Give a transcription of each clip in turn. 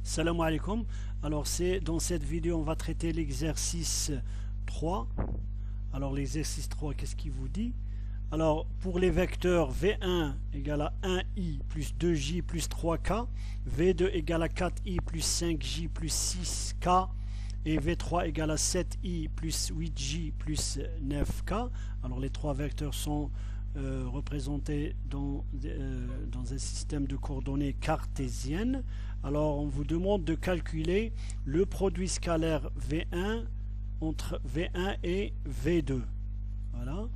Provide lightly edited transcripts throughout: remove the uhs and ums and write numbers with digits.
Salam alaikum. Alors dans cette vidéo on va traiter l'exercice 3. Alors l'exercice 3, qu'est-ce qu'il vous dit? Alors pour les vecteurs V1 égale à 1i plus 2j plus 3k, V2 égale à 4i plus 5j plus 6k et V3 égale à 7i plus 8j plus 9k. Alors les trois vecteurs sont représentés dans un système de coordonnées cartésiennes. Alors on vous demande de calculer le produit scalaire V1 entre V1 et V2. Voilà.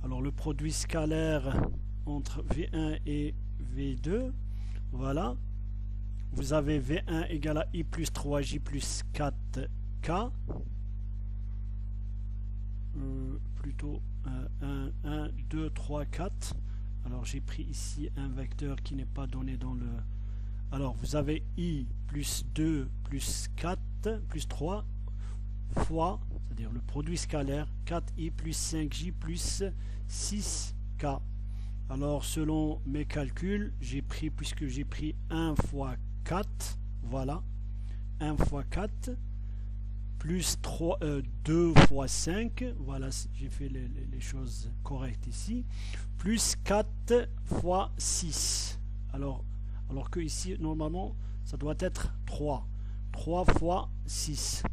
Alors le produit scalaire entre V1 et V2, voilà. Vous avez V1 égale à I plus 3J plus 4K. Plutôt 1, 2, 3, 4. Alors j'ai pris ici un vecteur qui n'est pas donné dans le... Alors vous avez I plus 2 plus 4 plus 3 fois, c'est-à-dire le produit scalaire, 4i plus 5j plus 6k. Alors selon mes calculs, puisque j'ai pris 1 fois 4, voilà, 1 fois 4, plus 2 fois 5, voilà, j'ai fait les choses correctes ici, plus 4 fois 6. Alors que ici, normalement, ça doit être 3. 3 fois 6.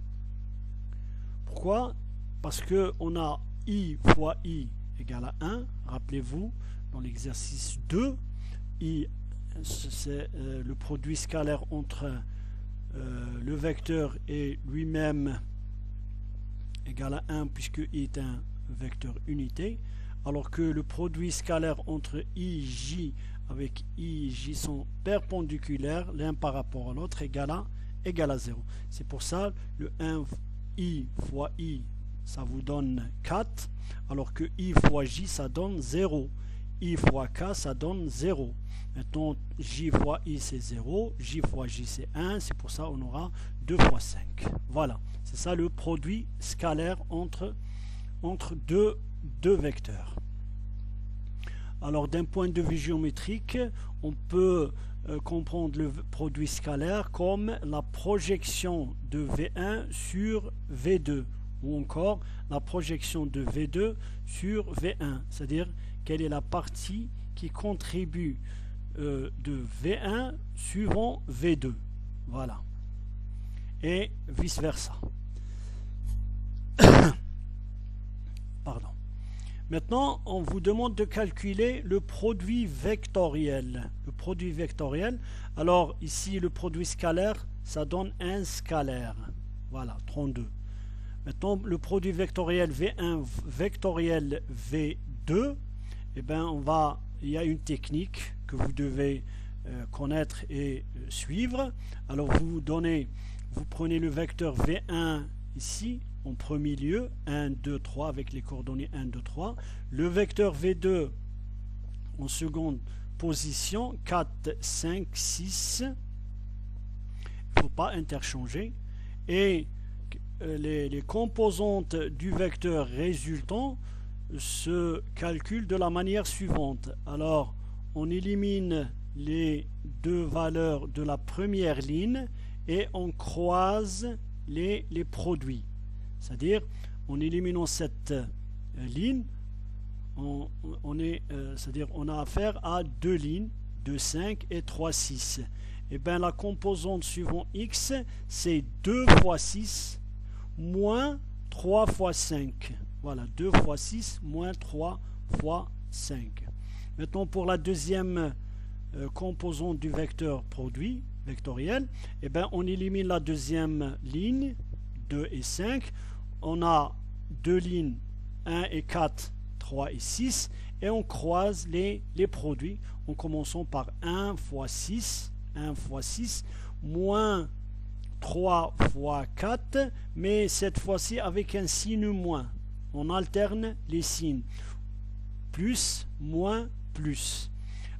Pourquoi? Parce que on a I fois I égale à 1. Rappelez-vous, dans l'exercice 2, I, c'est le produit scalaire entre le vecteur et lui-même égale à 1, puisque I est un vecteur unité, alors que le produit scalaire entre IJ avec IJ sont perpendiculaires l'un par rapport à l'autre, égale à 0. C'est pour ça le 1 I fois I, ça vous donne 4, alors que I fois J, ça donne 0. I fois K, ça donne 0. Maintenant, J fois I, c'est 0. J fois J, c'est 1. C'est pour ça qu'on aura 2 fois 5. Voilà. C'est ça le produit scalaire entre deux vecteurs. Alors, d'un point de vue géométrique, on peut comprendre le produit scalaire comme la projection de V1 sur V2, ou encore la projection de V2 sur V1, c'est-à-dire quelle est la partie qui contribue de V1 suivant V2, voilà, et vice versa. Pardon. Maintenant, on vous demande de calculer le produit vectoriel. Le produit vectoriel, alors ici le produit scalaire, ça donne un scalaire. Voilà, 32. Maintenant, le produit vectoriel V1 vectoriel V2, eh bien, il y a une technique que vous devez connaître et suivre. Alors, vous prenez le vecteur V1 ici, en premier lieu, 1, 2, 3, avec les coordonnées 1, 2, 3. Le vecteur V2 en seconde position, 4, 5, 6. Il ne faut pas interchanger. Et les composantes du vecteur résultant se calculent de la manière suivante. Alors, on élimine les deux valeurs de la première ligne et on croise les produits. C'est-à-dire, en éliminant cette ligne, on a affaire à deux lignes, 2, 5 et 3, 6. Et bien la composante suivant x, c'est 2 fois 6 moins 3 fois 5. Voilà, 2 fois 6 moins 3 fois 5. Maintenant, pour la deuxième composante du vecteur produit vectoriel, et bien on élimine la deuxième ligne, 2 et 5. On a deux lignes, 1 et 4, 3 et 6, et on croise les produits en commençant par 1 fois 6, moins 3 fois 4, mais cette fois-ci avec un signe moins. On alterne les signes. Plus, moins, plus.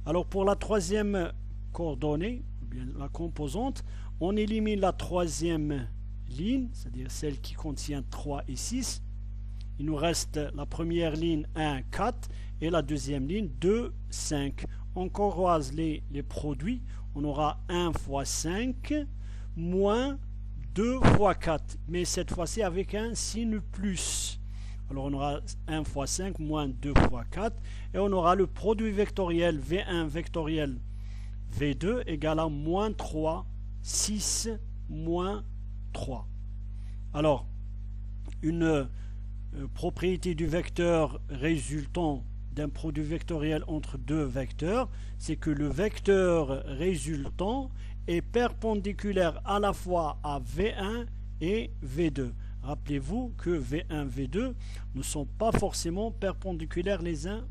Alors pour la troisième coordonnée, ou bien la composante, on élimine la troisième ligne, c'est-à-dire celle qui contient 3 et 6. Il nous reste la première ligne 1, 4 et la deuxième ligne 2, 5. on croise les produits, on aura 1 fois 5 moins 2 fois 4, mais cette fois-ci avec un signe plus. Alors on aura 1 fois 5 moins 2 fois 4, et on aura le produit vectoriel V1 vectoriel V2 égale à moins 3, 6, moins 3. Alors, une propriété du vecteur résultant d'un produit vectoriel entre deux vecteurs, c'est que le vecteur résultant est perpendiculaire à la fois à V1 et V2. Rappelez-vous que V1 et V2 ne sont pas forcément perpendiculaires les uns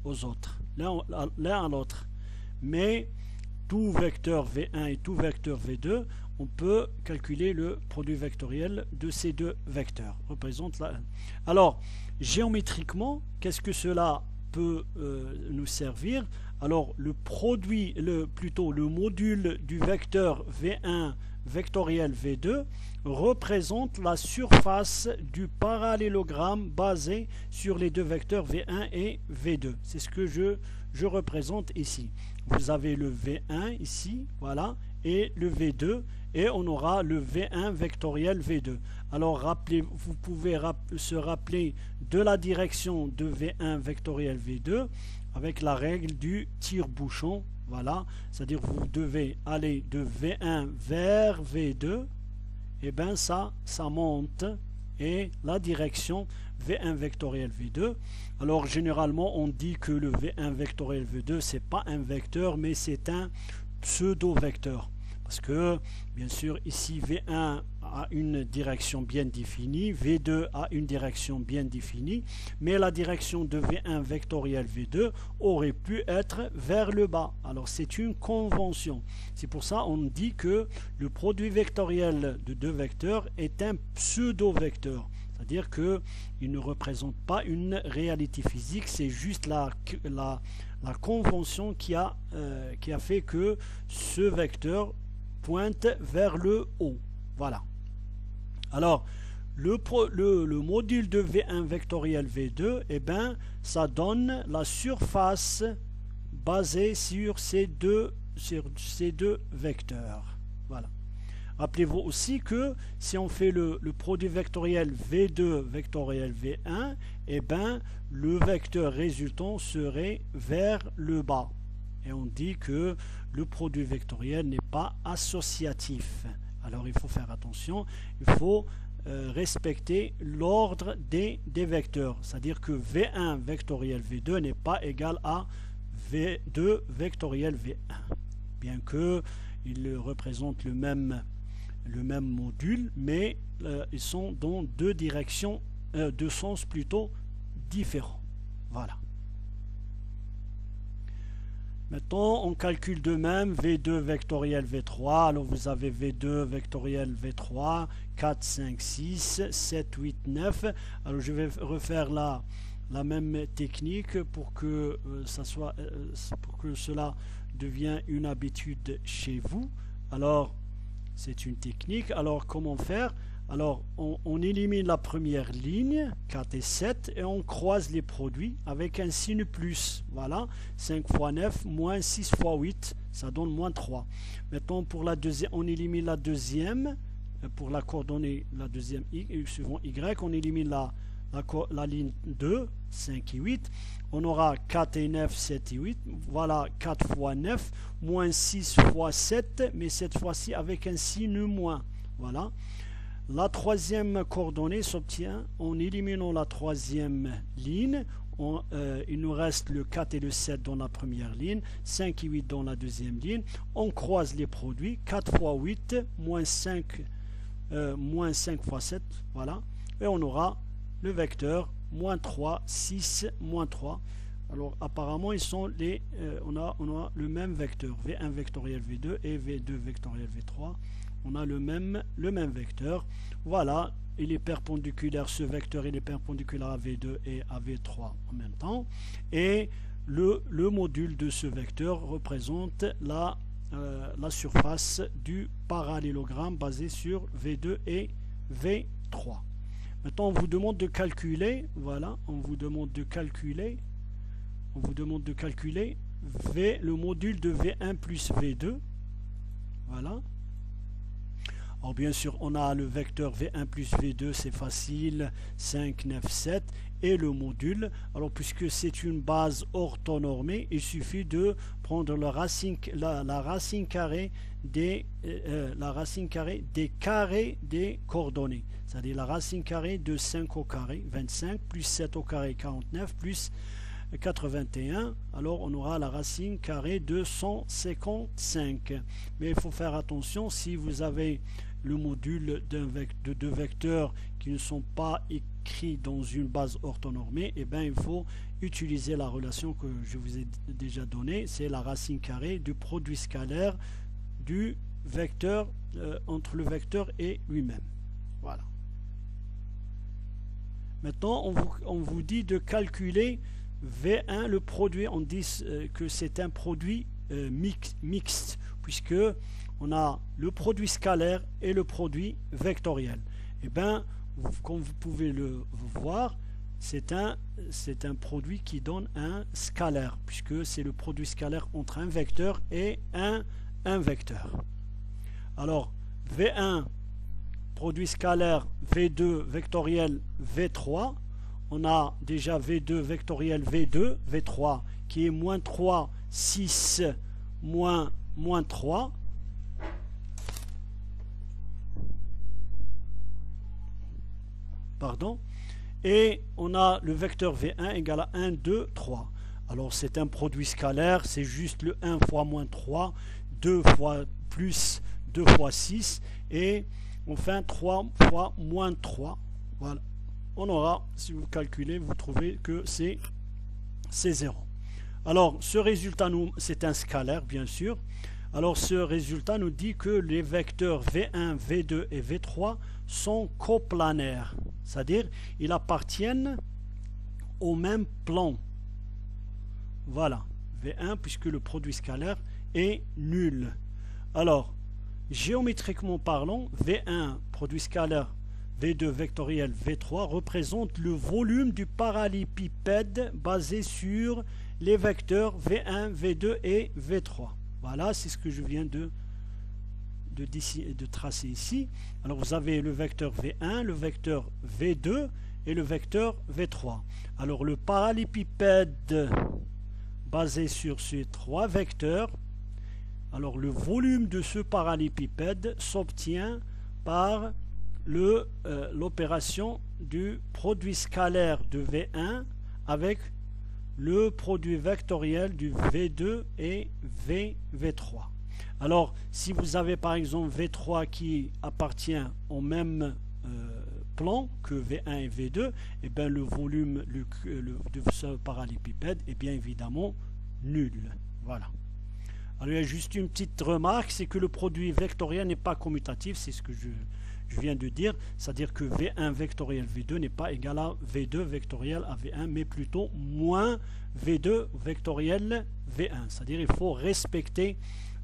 aux autres, l'un à l'autre. Mais tout vecteur V1 et tout vecteur V2, on peut calculer le produit vectoriel de ces deux vecteurs. Alors, géométriquement, qu'est-ce que cela peut nous servir? Alors, le module du vecteur V1 vectoriel V2 représente la surface du parallélogramme basé sur les deux vecteurs V1 et V2. C'est ce que je représente ici. Vous avez le V1 ici, voilà, et le V2, et on aura le V1 vectoriel V2. Alors, vous pouvez se rappeler de la direction de V1 vectoriel V2 avec la règle du tire-bouchon. Voilà, c'est-à-dire vous devez aller de V1 vers V2, et bien ça monte, et la direction V1 vectoriel V2. Alors généralement on dit que le V1 vectoriel V2 c'est pas un vecteur mais c'est un pseudo-vecteur. Parce que bien sûr ici V1 a une direction bien définie, V2 a une direction bien définie, mais la direction de V1 vectoriel V2 aurait pu être vers le bas. Alors c'est une convention. C'est pour ça qu'on dit que le produit vectoriel de deux vecteurs est un pseudo-vecteur. C'est-à-dire qu'il ne représente pas une réalité physique, c'est juste la convention qui a fait que ce vecteur pointe vers le haut. Voilà. Alors, le module de V1 vectoriel V2, eh ben, ça donne la surface basée sur ces deux vecteurs. Voilà. Rappelez-vous aussi que si on fait le produit vectoriel V2 vectoriel V1, eh ben, le vecteur résultant serait vers le bas. Et on dit que le produit vectoriel n'est pas associatif. Alors il faut faire attention, il faut respecter l'ordre des vecteurs. C'est-à-dire que V1 vectoriel V2 n'est pas égal à V2 vectoriel V1. Bien qu'ils représentent le même module, mais ils sont dans deux directions, deux sens plutôt différents. Voilà. Maintenant, on calcule de même V2 vectoriel V3. Alors, vous avez V2 vectoriel V3, 4, 5, 6, 7, 8, 9. Alors, je vais refaire la même technique pour que, pour que cela devienne une habitude chez vous. Alors, c'est une technique. Alors, comment faire? Alors, on élimine la première ligne, 4 et 7, et on croise les produits avec un signe plus. Voilà, 5 fois 9, moins 6 fois 8, ça donne moins 3. Maintenant, pour la deuxième, on élimine la deuxième, pour la coordonnée, la deuxième suivant Y, on élimine la ligne 2, 5 et 8. On aura 4 et 9, 7 et 8. Voilà, 4 fois 9, moins 6 fois 7, mais cette fois-ci avec un signe moins. Voilà. La troisième coordonnée s'obtient en éliminant la troisième ligne. Il nous reste le 4 et le 7 dans la première ligne, 5 et 8 dans la deuxième ligne. On croise les produits, 4 fois 8, moins 5 fois 7, voilà. Et on aura le vecteur, moins 3, 6, moins 3. Alors apparemment, ils sont on a le même vecteur, V1 vectoriel V2 et V2 vectoriel V3. On a le même vecteur. Voilà, il est perpendiculaire, ce vecteur il est perpendiculaire à V2 et à V3 en même temps. Et le module de ce vecteur représente la surface du parallélogramme basé sur V2 et V3. Maintenant, on vous demande de calculer, voilà, on vous demande de calculer le module de V1 plus V2. Voilà. Alors bien sûr, on a le vecteur V1 plus V2, c'est facile, 5, 9, 7, et le module. Alors puisque c'est une base orthonormée, il suffit de prendre la racine carrée des carrés des coordonnées. C'est-à-dire la racine carrée de 5 au carré, 25, plus 7 au carré, 49, plus 81, alors on aura la racine carrée de 155. Mais il faut faire attention, si vous avez le module de deux vecteurs qui ne sont pas écrits dans une base orthonormée, et bien il faut utiliser la relation que je vous ai déjà donnée, c'est la racine carrée du produit scalaire du vecteur entre le vecteur et lui-même. Voilà. Maintenant, on vous dit de calculer V1, le produit. On dit que c'est un produit mixte, puisque on a le produit scalaire et le produit vectoriel. Et bien, comme vous pouvez le voir, c'est un produit qui donne un scalaire, puisque c'est le produit scalaire entre un vecteur et un vecteur. Alors, V1, produit scalaire, V2, vectoriel, V3. On a déjà V2, vectoriel, V2, V3, qui est moins 3, 6, moins 3. Pardon. Et on a le vecteur V1 égale à 1, 2, 3. Alors c'est un produit scalaire, c'est juste le 1 fois moins 3, 2 fois plus 2 fois 6, et enfin 3 fois moins 3. Voilà. On aura, si vous calculez, vous trouvez que c'est 0. Alors ce résultat, c'est un scalaire bien sûr. Alors ce résultat nous dit que les vecteurs V1, V2 et V3 sont coplanaires, c'est-à-dire ils appartiennent au même plan. Voilà, V1 puisque le produit scalaire est nul. Alors, géométriquement parlant, V1, produit scalaire, V2 vectoriel, V3 représente le volume du parallélépipède basé sur les vecteurs V1, V2 et V3. Voilà, c'est ce que je viens de tracer ici. Alors vous avez le vecteur V1, le vecteur V2 et le vecteur V3. Alors le parallélépipède basé sur ces trois vecteurs, alors le volume de ce parallélépipède s'obtient par l'opération du produit scalaire de V1 avec le produit vectoriel du V2 et V3. Alors, si vous avez par exemple V3 qui appartient au même plan que V1 et V2, et bien le volume de ce parallélépipède est bien évidemment nul. Voilà. Alors, il y a juste une petite remarque, c'est que le produit vectoriel n'est pas commutatif, c'est ce que je viens de dire, c'est-à-dire que V1 vectoriel V2 n'est pas égal à V2 vectoriel à V1, mais plutôt moins V2 vectoriel V1. C'est-à-dire qu'il faut respecter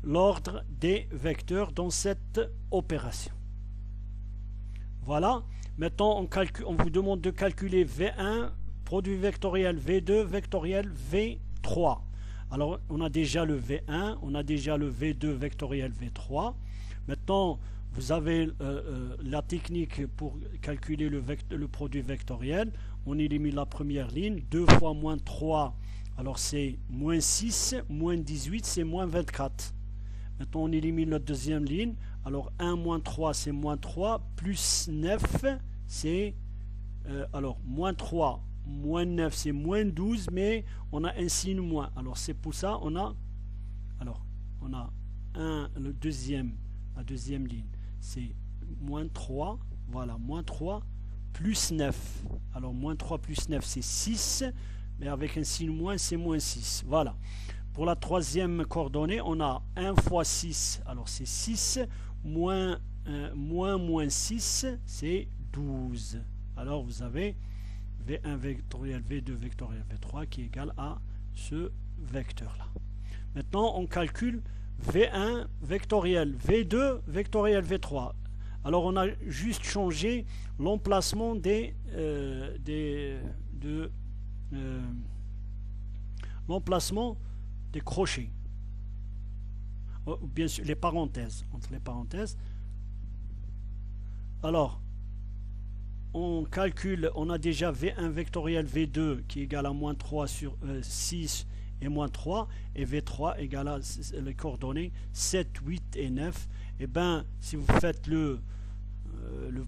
l'ordre des vecteurs dans cette opération. Voilà. Maintenant, on vous demande de calculer V1, produit vectoriel V2, vectoriel V3. Alors, on a déjà le V1, on a déjà le V2 vectoriel V3. Maintenant, vous avez la technique pour calculer le produit vectoriel. On élimine la première ligne. 2 fois moins 3, alors c'est moins 6. Moins 18, c'est moins 24. Maintenant, on élimine la deuxième ligne. Alors 1 moins 3, c'est moins 3. Plus 9, c'est... alors, moins 3, moins 9, c'est moins 12. Mais on a un signe moins. Alors, c'est pour ça, on a la deuxième ligne. C'est moins 3, voilà, moins 3 plus 9. Alors, moins 3 plus 9, c'est 6, mais avec un signe moins, c'est moins 6. Voilà. Pour la troisième coordonnée, on a 1 fois 6, alors c'est 6, moins 6, c'est 12. Alors, vous avez V1 vectoriel, V2 vectoriel, V3 qui est égal à ce vecteur-là. Maintenant, on calcule V1 vectoriel, V2 vectoriel, V3. Alors on a juste changé l'emplacement l'emplacement des crochets. Ou bien sûr, les parenthèses, entre les parenthèses. Alors, on calcule, on a déjà V1 vectoriel V2 qui est égal à moins 3 sur 6 et moins 3, et V3 égale à les coordonnées 7, 8 et 9. Et bien, si vous faites le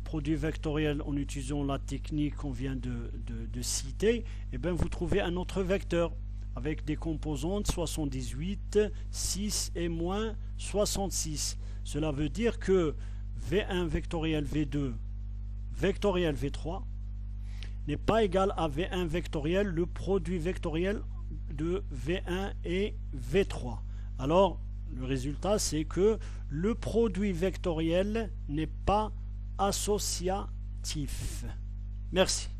produit vectoriel en utilisant la technique qu'on vient de citer, et bien vous trouvez un autre vecteur avec des composantes 78, 6 et moins 66. Cela veut dire que V1 vectoriel V2 vectoriel V3 n'est pas égal à V1 vectoriel, le produit vectoriel de V1 et V3. Alors, le résultat, c'est que le produit vectoriel n'est pas associatif. Merci.